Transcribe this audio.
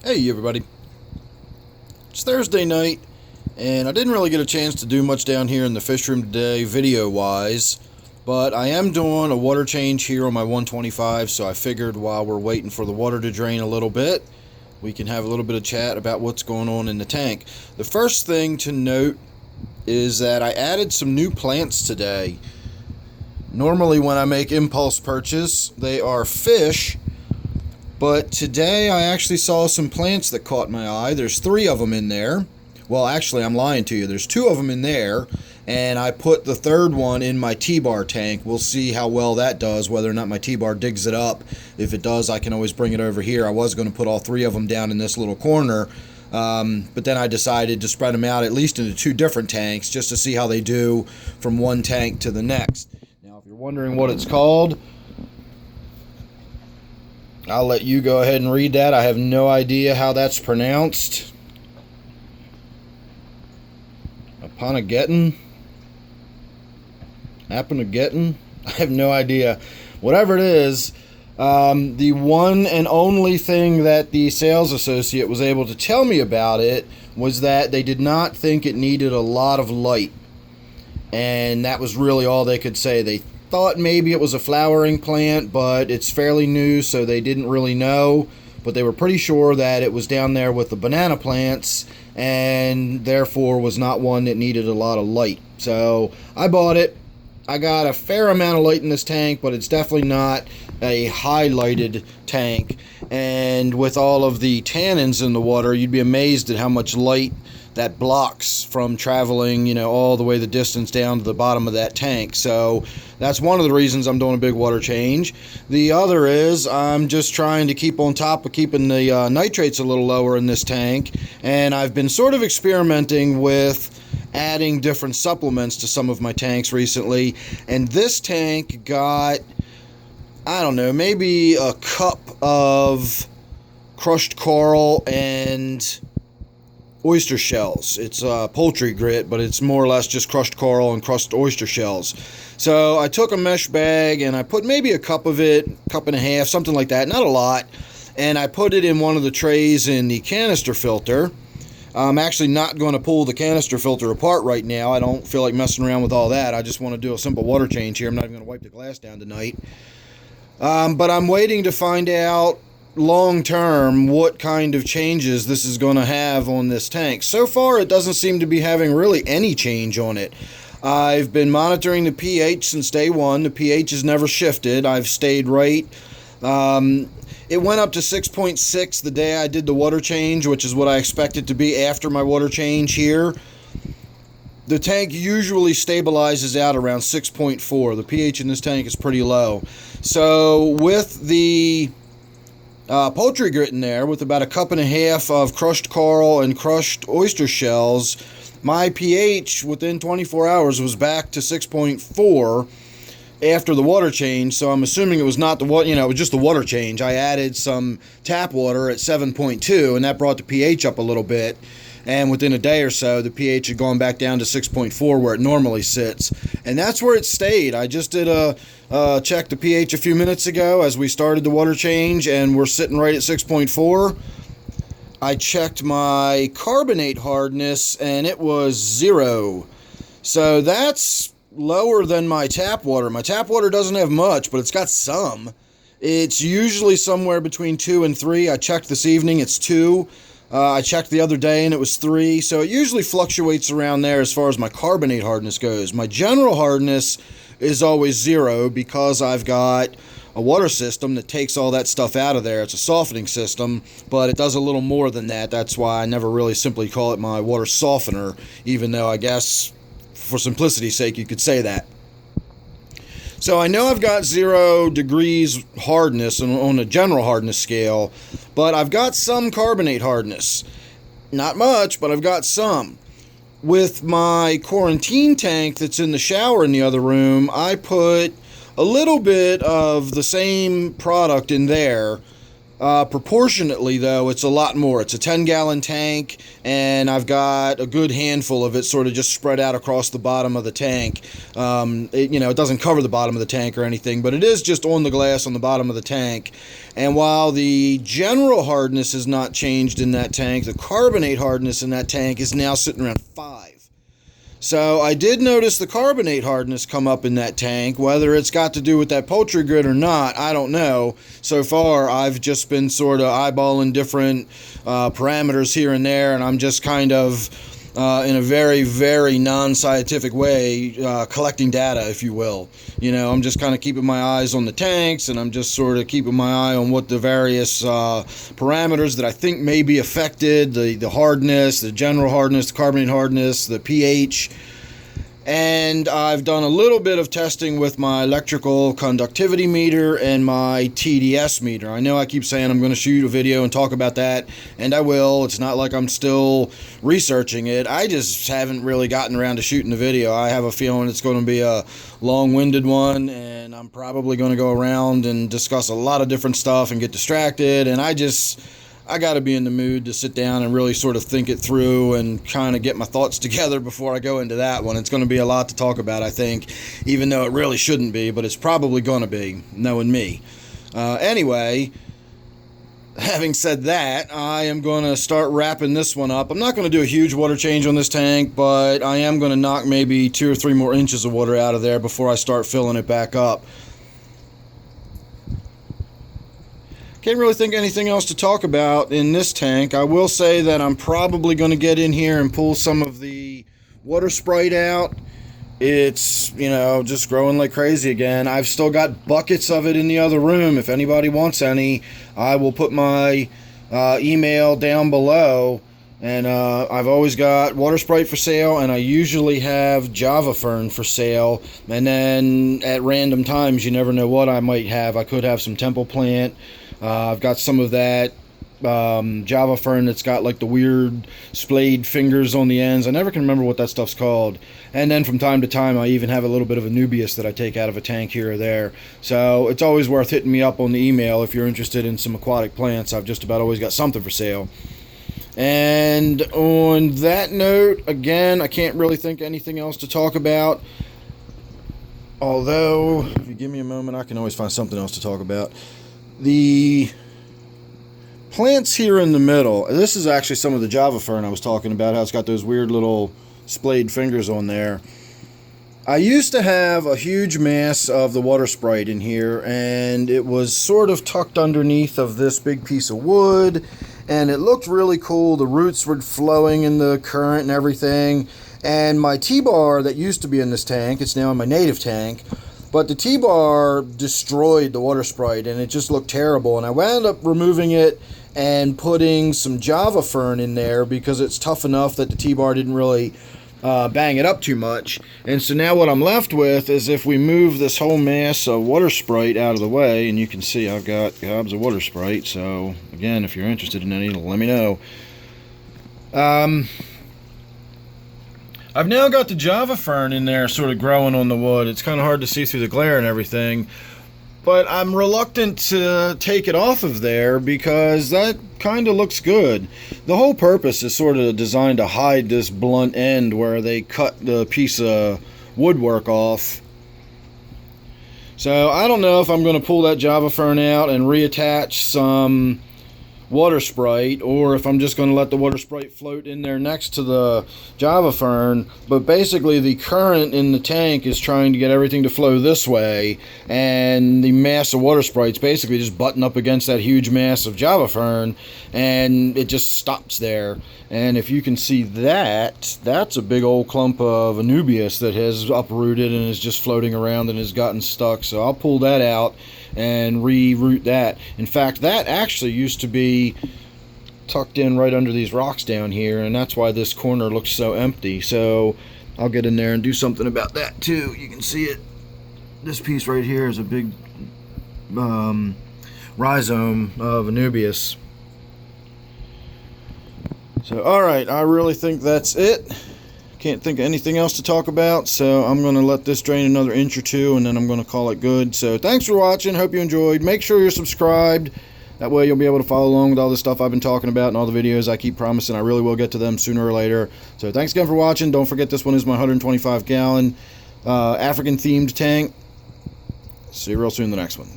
Hey everybody, it's Thursday night and I didn't really get a chance to do much down here in the fish room today video wise, but I am doing a water change here on my 125, so I figured while we're waiting for the water to drain a little bit, we can have a little bit of chat about what's going on in the tank. The first thing to note is that I added some new plants today. Normally when I make impulse purchase, they are fish. But today I actually saw some plants that caught my eye. There's 3 of them in there. Well, actually, I'm lying to you. There's 2 of them in there, and I put the 3rd one in my T-bar tank. We'll see how well that does, whether or not my T-bar digs it up. If it does, I can always bring it over here. I was going to put all 3 of them down in this little corner, but then I decided to spread them out at least into 2 different tanks just to see how they do from one tank to the next. Now, if you're wondering what it's called, I'll let you go ahead and read that. I have no idea how that's pronounced. Aponogeton? Aponogeton? I have no idea. Whatever it is, the one and only thing that the sales associate was able to tell me about it was that they did not think it needed a lot of light. And that was really all they could say. They thought maybe it was a flowering plant, but it's fairly new, so they didn't really know, but they were pretty sure that it was down there with the banana plants and therefore was not one that needed a lot of light. So I bought it. I got a fair amount of light in this tank, but it's definitely not a highlighted tank, and with all of the tannins in the water, you'd be amazed at how much light that blocks from traveling, all the way the distance down to the bottom of that tank. So that's one of the reasons I'm doing a big water change. The other is I'm just trying to keep on top of keeping the nitrates a little lower in this tank, and I've been sort of experimenting with adding different supplements to some of my tanks recently, and this tank got, I don't know, maybe a cup of crushed coral and oyster shells. It's poultry grit, but it's more or less just crushed coral and crushed oyster shells. So I took a mesh bag and I put maybe a cup of it, cup and a half, something like that, not a lot, and I put it in one of the trays in the canister filter. I'm actually not going to pull the canister filter apart right now. I don't feel like messing around with all that. I just want to do a simple water change here. I'm not even going to wipe the glass down tonight. But I'm waiting to find out long term what kind of changes this is going to have on this tank. So far it doesn't seem to be having really any change on it. I've been monitoring the pH since day one. The pH has never shifted. I've stayed right. It went up to 6.6 the day I did the water change, which is what I expected to be after my water change here. The tank usually stabilizes out around 6.4. The pH in this tank is pretty low. So with the poultry grit in there, with about a cup and a half of crushed coral and crushed oyster shells, my pH within 24 hours was back to 6.4 after the water change. So I'm assuming it was not the water, it was just the water change. I added some tap water at 7.2, and that brought the pH up a little bit. And within a day or so, the pH had gone back down to 6.4 where it normally sits. And that's where it stayed. I just did check the pH a few minutes ago as we started the water change, and we're sitting right at 6.4. I checked my carbonate hardness, and it was 0. So that's lower than my tap water. My tap water doesn't have much, but it's got some. It's usually somewhere between 2 and 3. I checked this evening, it's 2. I checked the other day and it was 3, so it usually fluctuates around there as far as my carbonate hardness goes. My general hardness is always 0 because I've got a water system that takes all that stuff out of there. It's a softening system, but it does a little more than that. That's why I never really simply call it my water softener, even though I guess for simplicity's sake you could say that. So I know I've got 0 degrees hardness on a general hardness scale, but I've got some carbonate hardness. Not much, but I've got some. With my quarantine tank that's in the shower in the other room, I put a little bit of the same product in there. Proportionately, though, it's a lot more. It's a 10-gallon tank, and I've got a good handful of it sort of just spread out across the bottom of the tank. It doesn't cover the bottom of the tank or anything, but it is just on the glass on the bottom of the tank. And while the general hardness has not changed in that tank, the carbonate hardness in that tank is now sitting around 5. So I did notice the carbonate hardness come up in that tank. Whether it's got to do with that poultry grid or not, I don't know. So far, I've just been sort of eyeballing different parameters here and there, and I'm just kind of, in a very, very non-scientific way, collecting data, if you will. I'm just kind of keeping my eyes on the tanks, and I'm just sort of keeping my eye on what the various parameters that I think may be affected, the hardness, the general hardness, the carbonate hardness, the pH. And I've done a little bit of testing with my electrical conductivity meter and my TDS meter. I know I keep saying I'm going to shoot a video and talk about that, and I will. It's not like I'm still researching it. I just haven't really gotten around to shooting the video. I have a feeling it's going to be a long-winded one, and I'm probably going to go around and discuss a lot of different stuff and get distracted, and I got to be in the mood to sit down and really sort of think it through and kind of get my thoughts together before I go into that one. It's going to be a lot to talk about, I think, even though it really shouldn't be, but it's probably going to be, knowing me. Anyway, having said that, I am going to start wrapping this one up. I'm not going to do a huge water change on this tank, but I am going to knock maybe 2 or 3 more inches of water out of there before I start filling it back up. Can't really think of anything else to talk about in this tank. I will say that I'm probably going to get in here and pull some of the water sprite out. It's, just growing like crazy again. I've still got buckets of it in the other room. If anybody wants any, I will put my email down below. And I've always got water sprite for sale, and I usually have Java fern for sale. And then at random times, you never know what I might have. I could have some temple plant. I've got some of that Java fern that's got like the weird splayed fingers on the ends. I never can remember what that stuff's called. And then from time to time, I even have a little bit of Anubias that I take out of a tank here or there. So it's always worth hitting me up on the email if you're interested in some aquatic plants. I've just about always got something for sale. And on that note, again, I can't really think of anything else to talk about. Although, if you give me a moment, I can always find something else to talk about. The plants here in the middle, this is actually some of the Java fern I was talking about, how it's got those weird little splayed fingers on there. I used to have a huge mass of the water sprite in here, and it was sort of tucked underneath of this big piece of wood, and it looked really cool. The roots were flowing in the current and everything, and my T-bar that used to be in this tank, it's now in my native tank, but the T-bar destroyed the water sprite, and it just looked terrible. And I wound up removing it and putting some Java fern in there because it's tough enough that the T-bar didn't really bang it up too much. And so now what I'm left with is, if we move this whole mass of water sprite out of the way, and you can see I've got gobs of water sprite. So again, if you're interested in any, let me know. I've now got the Java fern in there sort of growing on the wood. It's kind of hard to see through the glare and everything, but I'm reluctant to take it off of there because that kind of looks good. The whole purpose is sort of designed to hide this blunt end where they cut the piece of woodwork off. So I don't know if I'm going to pull that Java fern out and reattach some water sprite, or if I'm just going to let the water sprite float in there next to the Java fern. But basically the current in the tank is trying to get everything to flow this way, and the mass of water sprite's basically just butting up against that huge mass of Java fern, and it just stops there. And if you can see that, that's a big old clump of Anubias that has uprooted and is just floating around and has gotten stuck. So I'll pull that out and reroot that. In fact, that actually used to be tucked in right under these rocks down here, and that's why this corner looks so empty. So I'll get in there and do something about that too. You can see it. This piece right here is a big rhizome of Anubias. So alright, I really think that's it. Can't think of anything else to talk about, so I'm going to let this drain another inch or two, and then I'm going to call it good. So thanks for watching. Hope you enjoyed. Make sure you're subscribed. That way you'll be able to follow along with all the stuff I've been talking about and all the videos. I keep promising I really will get to them sooner or later. So thanks again for watching. Don't forget this one is my 125 gallon African themed tank. See you real soon in the next one.